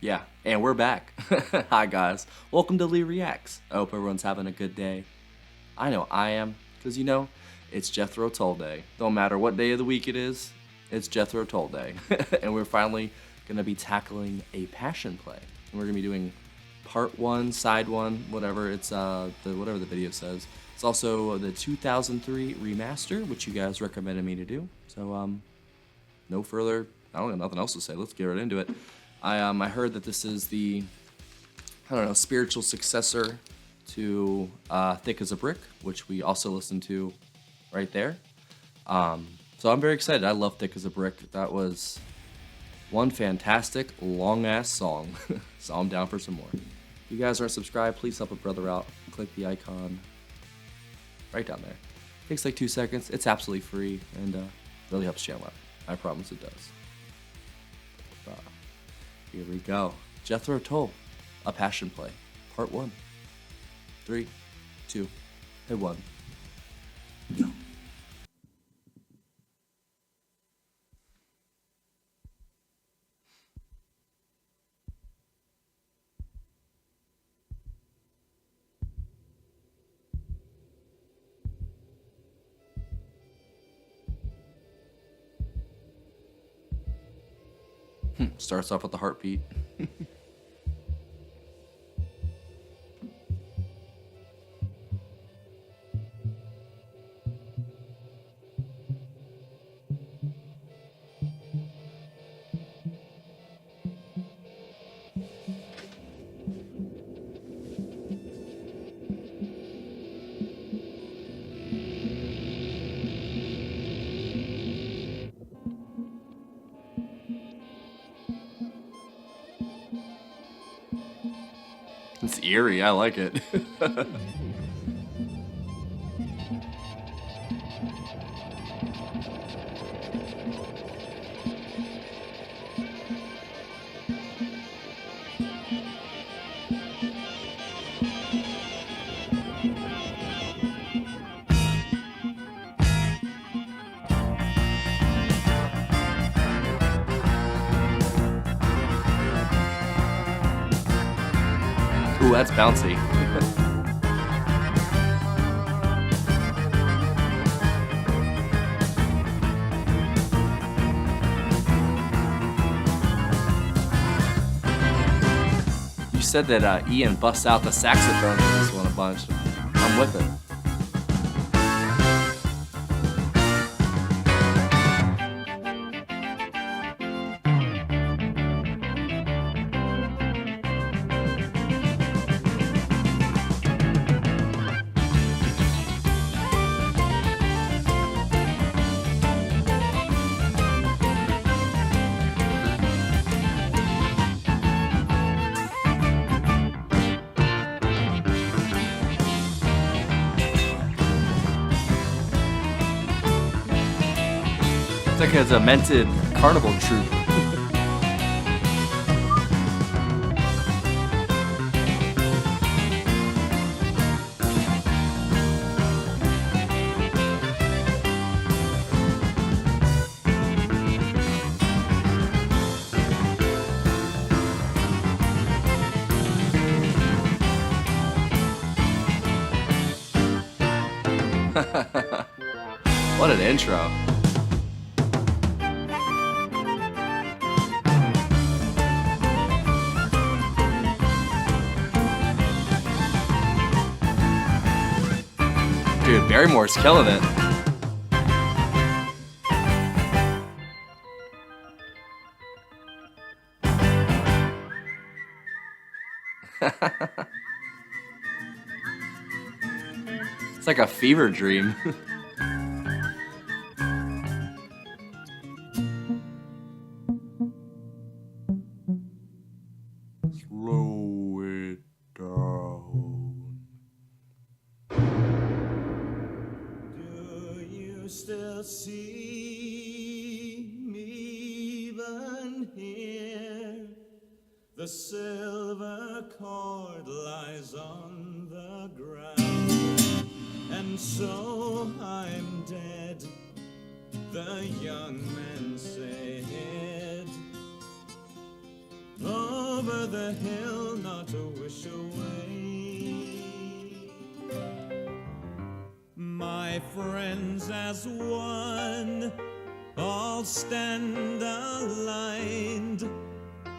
Yeah, and we're back. Hi, guys. Welcome to Lee Reacts. I hope everyone's having a good day. I know I am, because it's Jethro Tull Day. Don't matter what day of the week it is, it's Jethro Tull Day. And we're finally going to be tackling a passion play. And we're going to be doing part one, side one, whatever whatever the video says. It's also the 2003 remaster, which you guys recommended me to do. So, no further, I don't have nothing else to say. Let's get right into it. I heard that this is the, spiritual successor to Thick as a Brick, which we also listened to right there. So I'm very excited. I love Thick as a Brick. That was one fantastic, long-ass song. So I'm down for some more. If you guys aren't subscribed, please help a brother out. Click the icon right down there. It takes like 2 seconds. It's absolutely free and really helps channel out. I promise it does. Here we go. Jethro Tull, A Passion Play, Part 1. 3, 2, and 1. Go. Starts off with the heartbeat. It's eerie, I like it. Ooh, that's bouncy. You said that Ian busts out the saxophone in this one a bunch. I'm with it. It's like a demented carnival troupe. What an intro. Dude, Barrymore's killing it. It's like a fever dream. Slow it down. Do you still see me even here? The silver cord lies on the ground, and so I'm dead, the young men said. Oh, over the hill, not a wish away. My friends as one all stand aligned,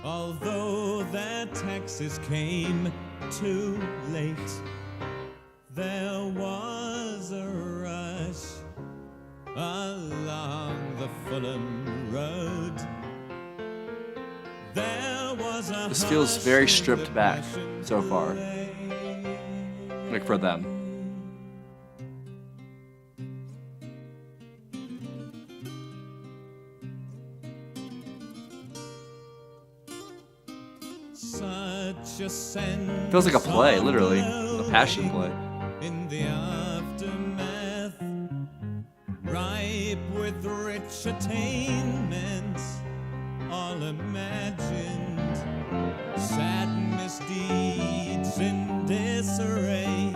although their taxes came too late. There was a rush along the Fulham Road. There was a This feels very stripped back so far. Like for them. Such a sense Feels like a play, literally. A passion play. in the aftermath, ripe with rich attainments, all imagined, sad misdeeds in disarray.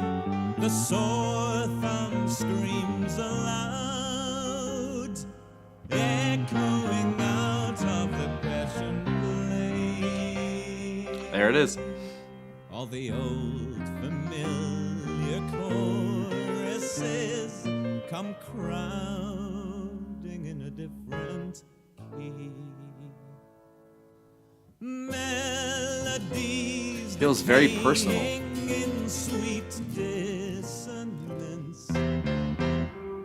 The sore thumb screams aloud, echoing out of the passion play. There it is. All the old familiar choruses come crowding in a different key. Melodies Feels very personal. in sweet dissonance.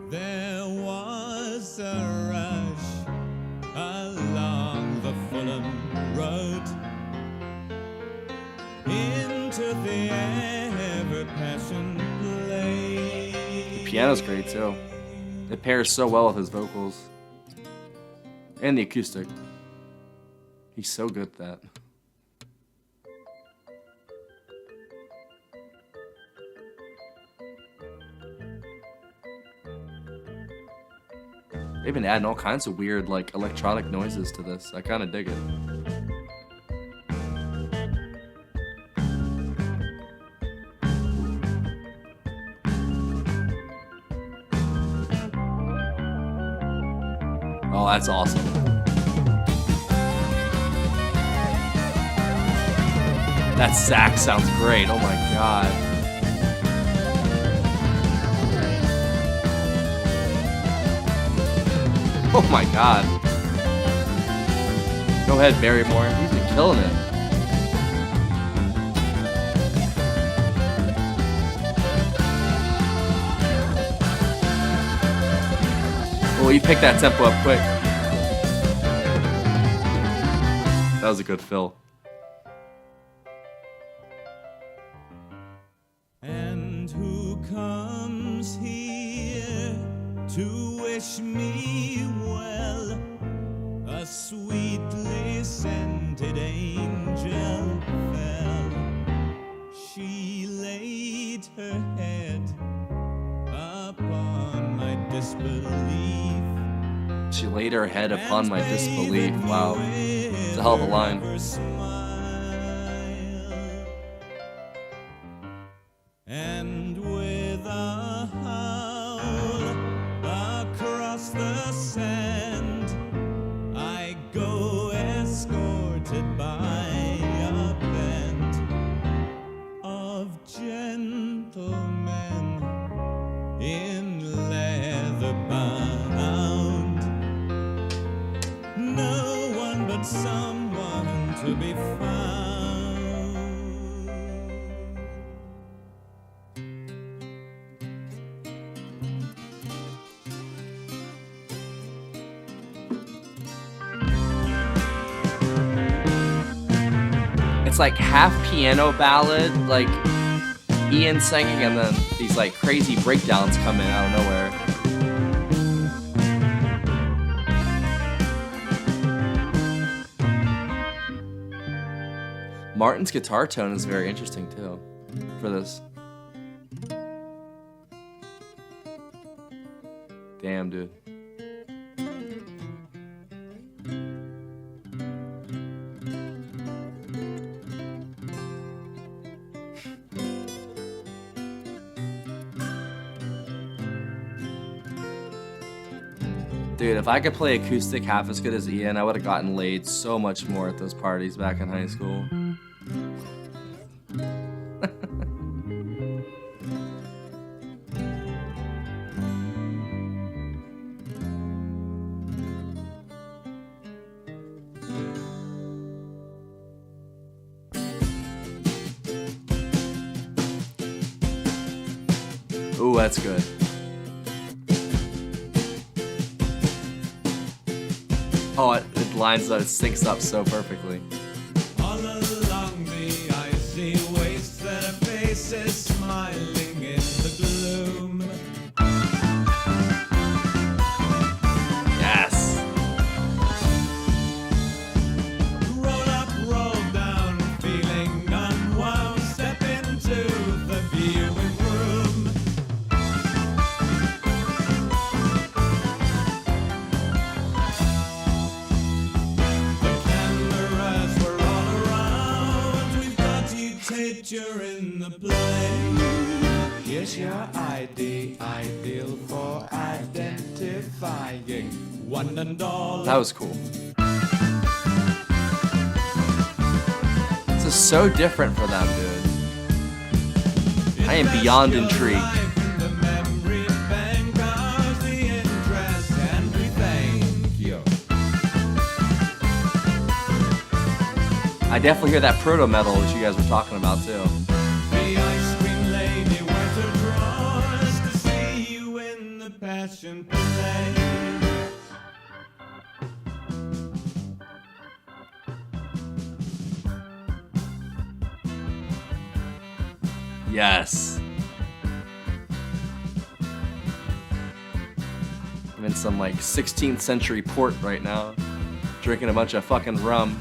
There was a rush along the Fulham Road into the ever-passion play. The piano's great too. It pairs so well with his vocals. And the acoustic. He's so good at that. They've been adding all kinds of weird, like, electronic noises to this. I kind of dig it. Oh, that's awesome. That sax sounds great. Oh my god. Oh my god. Go ahead, Barrymore. He's been killing it. Oh, he picked that tempo up quick. That was a good fill. And who comes here to wish me well? A sweetly scented angel fell. She laid her head upon my disbelief. She laid her head upon my disbelief. Wow. It's a hell of a line. And with a howl across the sand, I go escorted by a band of gentlemen in leather bound. No one but someone to be found. It's like half piano ballad, like Ian singing, and then these like crazy breakdowns come in out of nowhere. Martin's guitar tone is very interesting too for this. Damn, dude. Dude, if I could play acoustic half as good as Ian, I would have gotten laid so much more at those parties back in high school. Ooh, that's good. Oh, it lines up, it syncs up so perfectly. All along the icy waste, that a face is smiling in the gloom. Yes. Roll up, roll down, feeling unwound. Step into the viewing room. The cameras were all around. We've got you taped, you're in the play. Here's your ID, ideal for identifying one and all. That was cool. This is so different for them, dude. I am beyond intrigued. I definitely hear that proto metal that you guys were talking about too. The ice cream lady went across to see you in the passion play. Yes. I'm in some like 16th century port right now, drinking a bunch of fucking rum.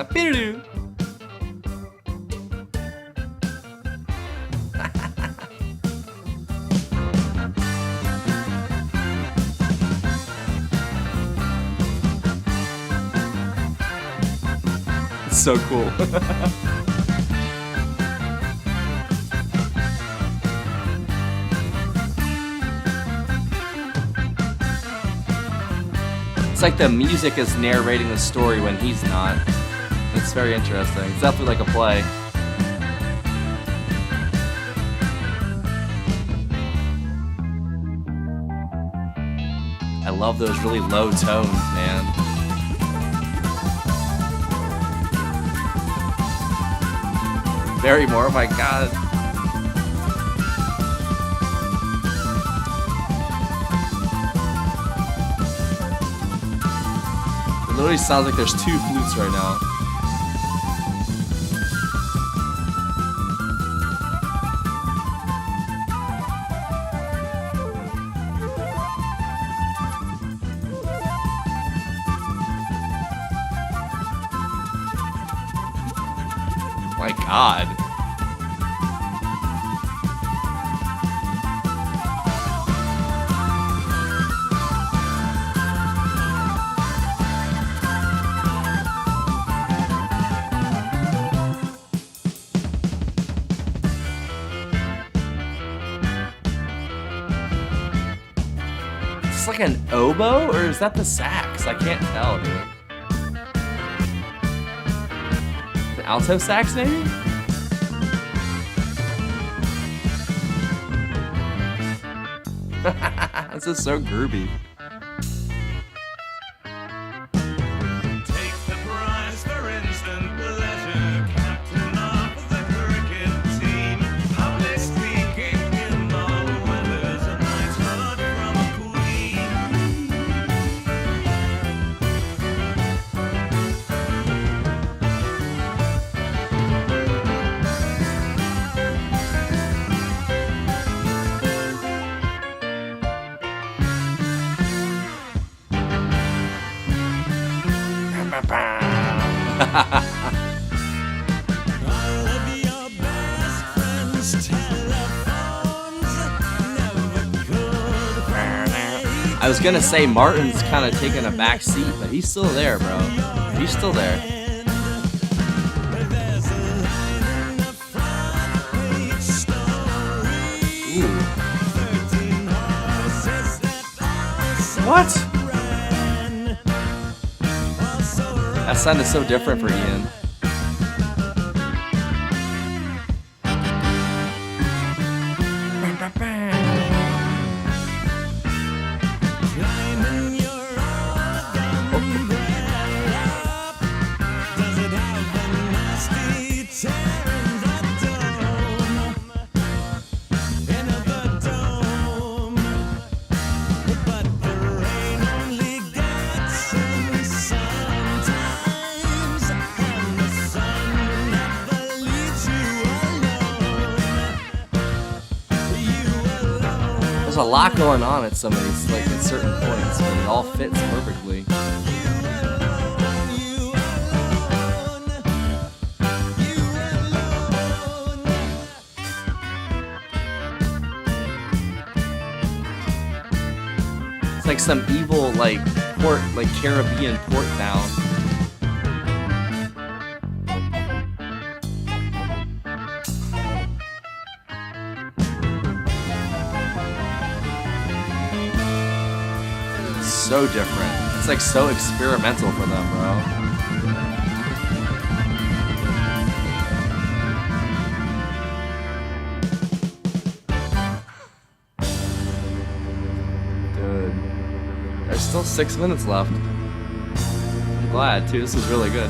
Pew-doo. It's so cool. It's like the music is narrating the story when he's not. It's very interesting. It's definitely like a play. I love those really low tones, man. Barrymore, oh my god. It literally sounds like there's two flutes right now. My god. Is this like an oboe or is that the sax? I can't tell, dude. Alto sax, maybe? This is so groovy. Take the prize for instant pleasure, captain of the cricket team. Public speaking in all weathers, a knight's heart from a queen. All of your best friends' telephones never could find. I was gonna say Martin's kind of taking a back seat, but he's still there, bro. He's still there. There's a line in the front page story. Ooh. 13 horses that also What? ran. Also ran. That sounded so different for Ian. There's a lot going on at some of these, like at certain points, but it all fits perfectly. It's like some evil, like port, like Caribbean port town. So different. It's like so experimental for them, bro. Dude. There's still 6 minutes left. I'm glad, too. This is really good.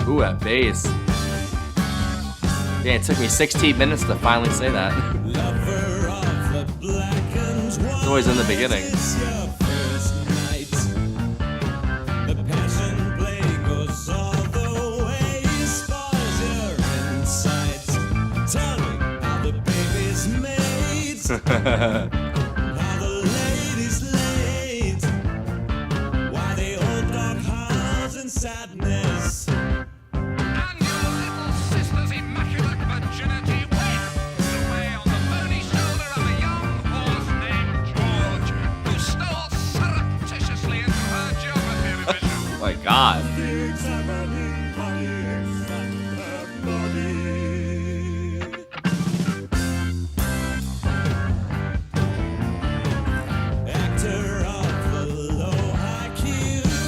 Ooh, at bass. Yeah, it took me 16 minutes to finally say that. It's always in the beginning. Sadness. And your little sister's immaculate virginity wastes away on the bony shoulder of a young horse named George, who stole surreptitiously into her geography revision. Oh my god.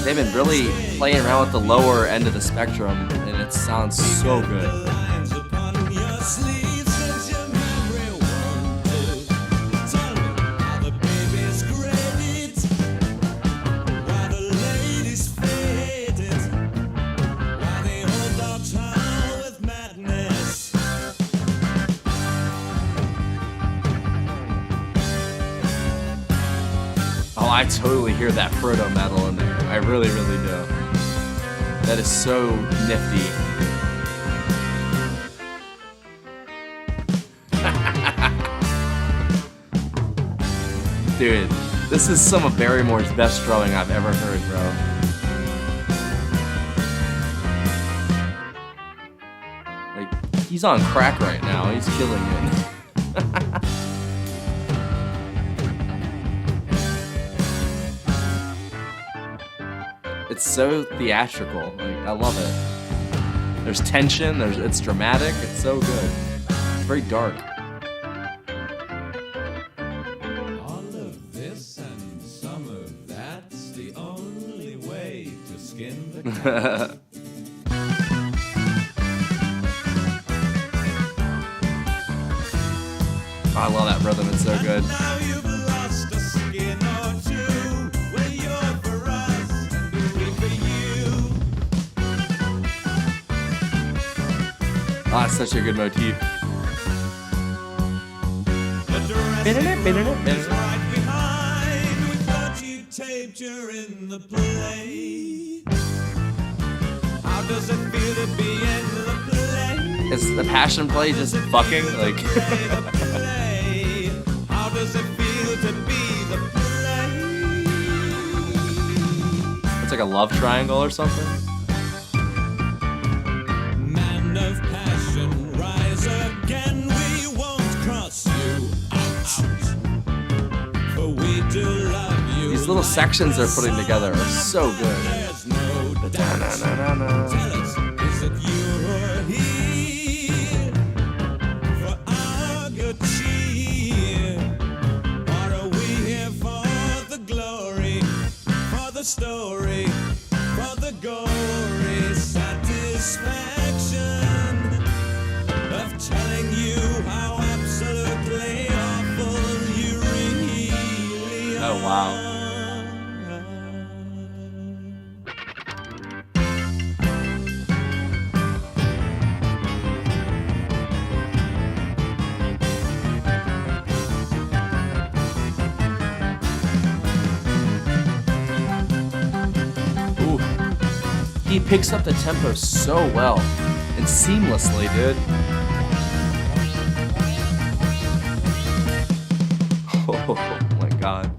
They've been really playing around with the lower end of the spectrum, and it sounds so good. Oh, I totally hear that proto metal in there. I really, really do. That is so nifty. Dude, this is some of Barrymore's best strumming I've ever heard, bro. Like, he's on crack right now. He's killing it. It's so theatrical. Like, I love it. There's tension. It's dramatic. It's so good. It's very dark. All of this and some of that's the only way to skin the cat. I love that rhythm. It's so good. Now you've lost a skin or two. Well, you're for us and we're for you. Oh, it's such a good motif. The dressing room is right behind. We thought you taped during the play. How does it feel to be in the play? Is the passion play just fucking? Like, How does it feel to be the play? it's like a love triangle or something. Man of passion, rise again. We won't cross you out. For we do love you. These little sections they're putting together are so good. There's no doubt. Da-na-na-na-na. Tell us, is it you or he? For our good cheer. Or are we here for the glory? For the story? For the gory satisfaction of telling you how absolutely awful you really are. Oh, wow. He picks up the tempo so well and seamlessly, dude. Oh my god.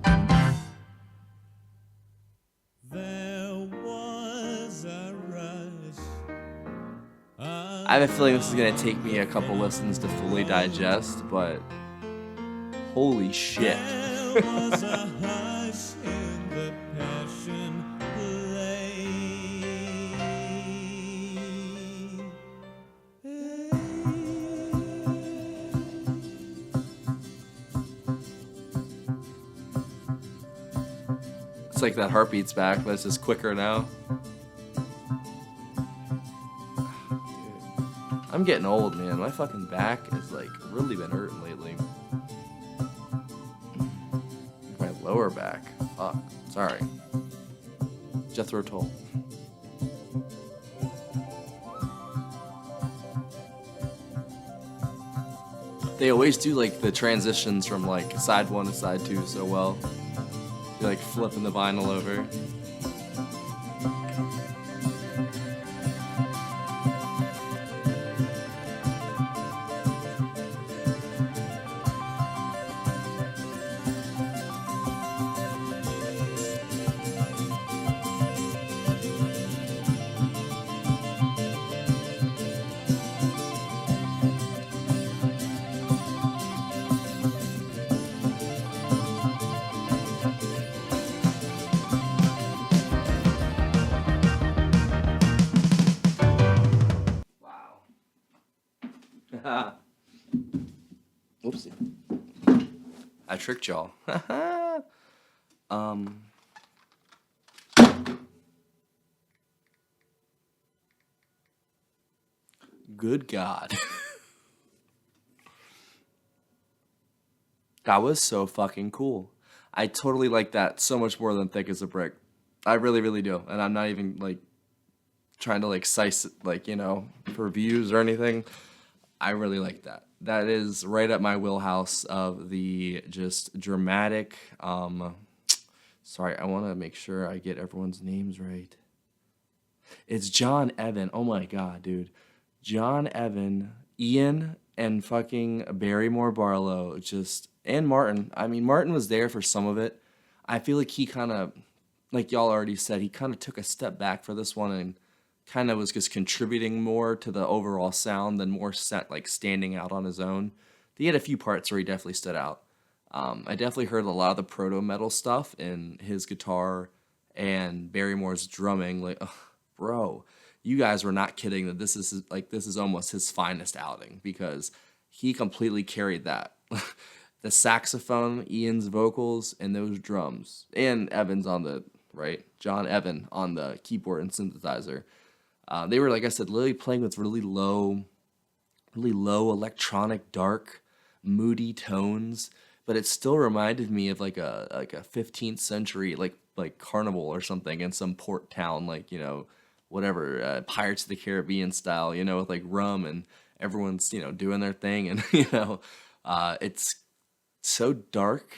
There was a rush. I have a feeling this is gonna take me a couple listens to fully digest, but holy shit. There was a hush in the passion play. It's like that heartbeat's back, but it's just quicker now. I'm getting old, man. My fucking back has like really been hurting lately. My lower back. Fuck. Sorry. Jethro Tull. They always do like the transitions from like side one to side two so well. You're like flipping the vinyl over. Oopsie. I tricked y'all. Good God. That was so fucking cool. I totally like that so much more than Thick as a Brick. I really, really do. And I'm not even like trying to like size it, like, you know, for views or anything. I really like that. That is right up my wheelhouse of the just dramatic. Sorry, I want to make sure I get everyone's names right. It's John Evan. Oh my God, dude. John Evan, Ian, and fucking Barrymore Barlow. Just, and Martin. I mean, Martin was there for some of it. I feel like he kind of, like y'all already said, he kind of took a step back for this one and kind of was just contributing more to the overall sound than more set like standing out on his own. He had a few parts where he definitely stood out. I definitely heard a lot of the proto metal stuff in his guitar and Barrymore's drumming. Like, ugh, bro, you guys were not kidding that this is almost his finest outing because he completely carried that. The saxophone, Ian's vocals, and those drums, and Evans on the right, John Evan on the keyboard and synthesizer. They were, like I said, literally playing with really low electronic, dark, moody tones, but it still reminded me of like a 15th century like carnival or something in some port town, like, you know, whatever, Pirates of the Caribbean style, you know, with like rum and everyone's, you know, doing their thing, and you know, it's so dark,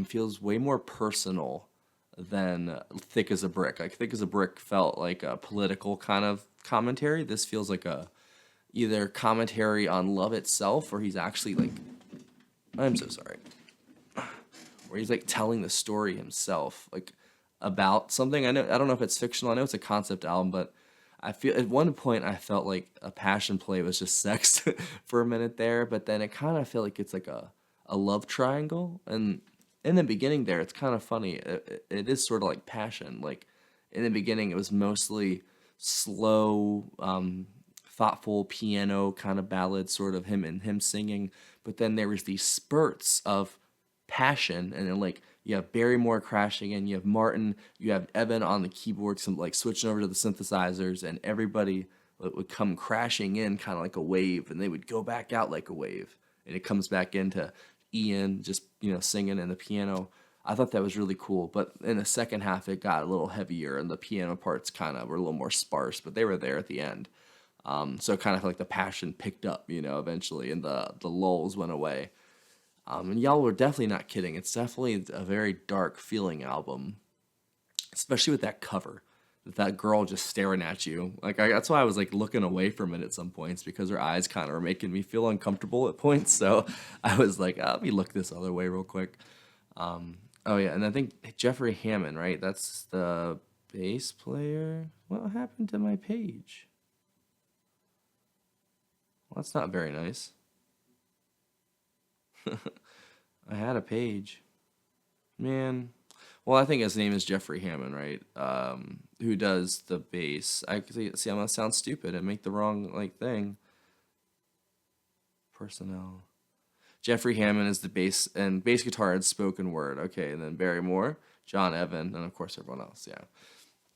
feels way more personal than Thick as a Brick. Like Thick as a Brick felt like a political kind of commentary. This feels like a either commentary on love itself, or he's actually like, I'm so sorry, or he's like telling the story himself, like about something. I don't know if it's fictional. I know it's a concept album, but I feel at one point I felt like a passion play was just sex for a minute there, but then it kind of felt like it's like a love triangle. And in the beginning there, it's kind of funny. It is sort of like Passion. Like in the beginning, it was mostly slow, thoughtful piano kind of ballad, sort of him singing. But then there was these spurts of passion, and then like you have Barrymore crashing in, you have Martin, you have Evan on the keyboard, some like switching over to the synthesizers, and everybody would come crashing in kind of like a wave, and they would go back out like a wave, and it comes back into Ian just, you know, singing and the piano. I thought that was really cool, but in the second half it got a little heavier, and the piano parts kind of were a little more sparse, but they were there at the end. So kind of like the passion picked up, you know, eventually, and the lulls went away. And y'all were definitely not kidding. It's definitely a very dark feeling album, especially with that cover. that girl just staring at you. Like that's why I was like looking away from it at some points because her eyes kind of were making me feel uncomfortable at points. So I was like, let me look this other way real quick. Oh yeah, and I think Jeffrey Hammond, right? That's the bass player. What happened to my page? Well, that's not very nice. I had a page. Man. Well, I think his name is Jeffrey Hammond, right? Who does the bass. I see I'm gonna sound stupid and make the wrong like thing. Personnel. Jeffrey Hammond is the bass and bass guitar and spoken word. Okay, and then Barry Moore, John Evan, and of course everyone else. Yeah.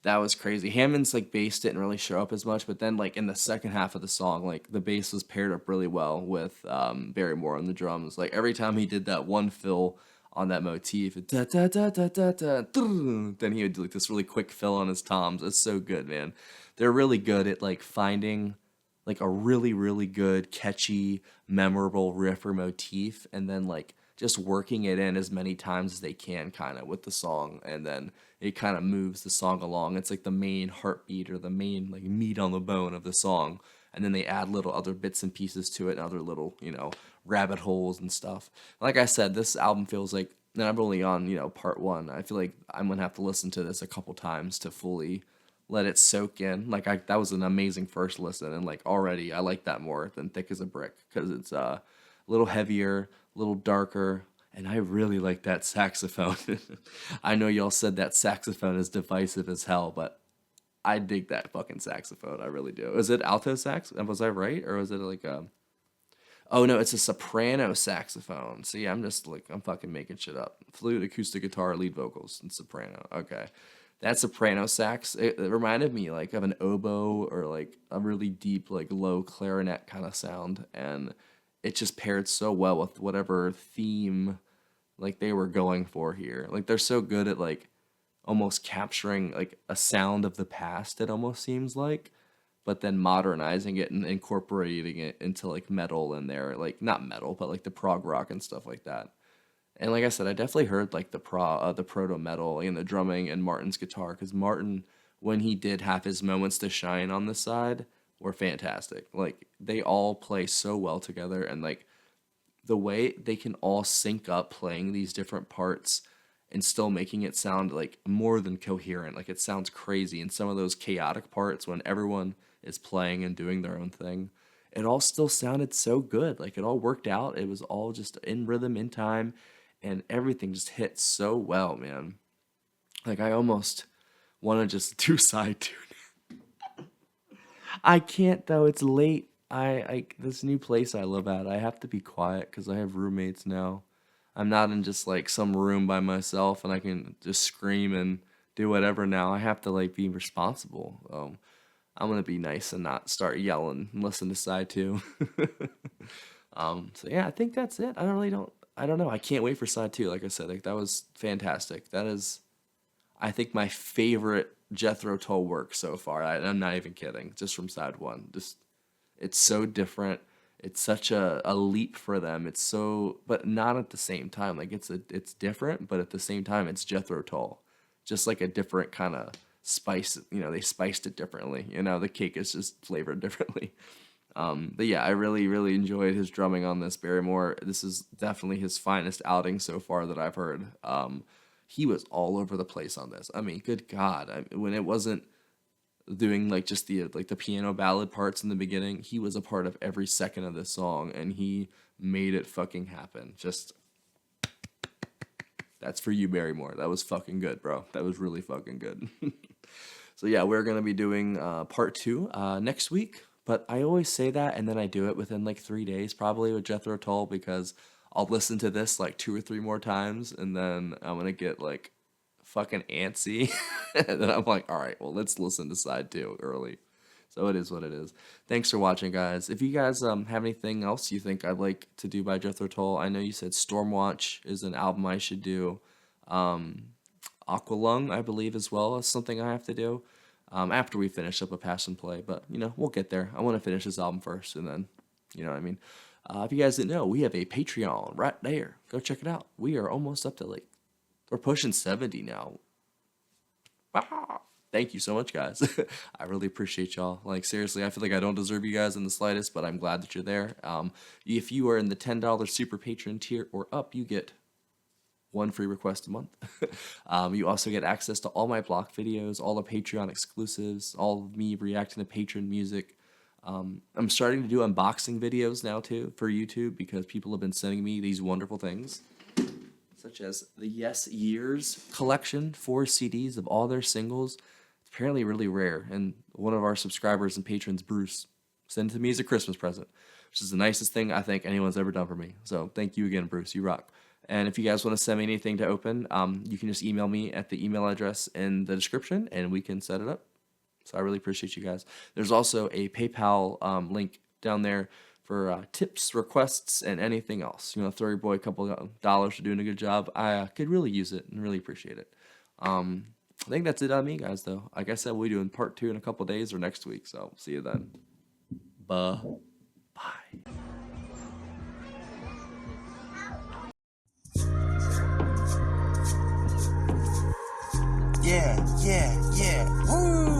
That was crazy. Hammond's like bass didn't really show up as much, but then like in the second half of the song, like the bass was paired up really well with Barry Moore on the drums. Like every time he did that one fill on that motif, da, da, da, da, da, da, then he would do like this really quick fill on his toms. It's so good, man. They're really good at like finding like a really really good catchy memorable riff or motif and then like just working it in as many times as they can kind of with the song and then it kind of moves the song along. It's like the main heartbeat or the main like meat on the bone of the song and then they add little other bits and pieces to it and other little rabbit holes and stuff. Like I said, this album feels like, and I'm only on part one. I feel like I'm gonna have to listen to this a couple times to fully let it soak in. Like that was an amazing first listen, and like already I like that more than Thick as a Brick because it's a little heavier, a little darker, and I really like that saxophone. I know y'all said that saxophone is divisive as hell, but I dig that fucking saxophone. I really do. Is it alto sax? Was I right, or was it like a? Oh no, it's a soprano saxophone. See, I'm fucking making shit up. Flute, acoustic guitar, lead vocals, and soprano. Okay. That soprano sax, it reminded me like of an oboe or like a really deep, like low clarinet kind of sound. And it just paired so well with whatever theme like they were going for here. Like they're so good at like almost capturing like a sound of the past, it almost seems like, but then modernizing it and incorporating it into like metal in there, like not metal, but like the prog rock and stuff like that. And like I said, I definitely heard like the proto metal and the drumming and Martin's guitar because Martin, when he did have his moments to shine on the side, were fantastic. Like they all play so well together, and like the way they can all sync up playing these different parts and still making it sound like more than coherent. Like it sounds crazy in some of those chaotic parts when everyone is playing and doing their own thing. It all still sounded so good. Like it all worked out. It was all just in rhythm, in time, and everything just hit so well, man. Like I almost want to just do side tune. I can't though. It's late. I this new place I live at. I have to be quiet because I have roommates now. I'm not in just like some room by myself and I can just scream and do whatever now. I have to like be responsible. I'm gonna be nice and not start yelling and listen to side two. So yeah, I think that's it. I don't know. I can't wait for side two. Like I said, like that was fantastic. That is, I think my favorite Jethro Tull work so far. I'm not even kidding. Just from side one, just it's so different. It's such a leap for them. It's so, but not at the same time. Like it's different, but at the same time, it's Jethro Tull. Just like a different kind of spice. They spiced it differently. The cake is just flavored differently. But yeah, I really, really enjoyed his drumming on this. Barrymore, this is definitely his finest outing so far that I've heard. He was all over the place on this. I mean, good God, when it wasn't doing like just the piano ballad parts in the beginning, he was a part of every second of this song, and he made it fucking happen. Just that's for you, Barrymore. That was fucking good, bro. That was really fucking good. So yeah, we're gonna be doing part two next week. But I always say that, and then I do it within like 3 days, probably with Jethro Tull, because I'll listen to this like 2 or 3 more times, and then I'm gonna get like fucking antsy, and then I'm like, all right, well, let's listen to side two early. So it is what it is. Thanks for watching, guys. If you guys have anything else you think I'd like to do by Jethro Tull, I know you said Stormwatch is an album I should do. Aqualung, I believe, as well is something I have to do. After we finish up a pass and play, but we'll get there. I want to finish this album first, and then, what I mean. If you guys didn't know, we have a Patreon right there. Go check it out. We are almost up to we're pushing 70 now. Ah! thank you so much, guys. I really appreciate y'all. Like, seriously, I feel like I don't deserve you guys in the slightest, but I'm glad that you're there. If you are in the $10 super patron tier or up, you get one free request a month. You also get access to all my block videos, all the Patreon exclusives, all of me reacting to patron music. I'm starting to do unboxing videos now too for YouTube because people have been sending me these wonderful things, such as the Yes Years collection, 4 CDs of all their singles. It's apparently really rare, and one of our subscribers and patrons, Bruce, sent it to me as a Christmas present, which is the nicest thing I think anyone's ever done for me. So thank you again, Bruce. You rock. And if you guys want to send me anything to open, you can just email me at the email address in the description, and we can set it up. So I really appreciate you guys. There's also a PayPal link down there for tips, requests, and anything else. You know, throw your boy a couple of dollars for doing a good job. I could really use it and really appreciate it. I think that's it on me, guys, though. Like I said, we'll be doing part 2 in a couple of days or next week. So see you then. Bye. Yeah, yeah, yeah. Woo!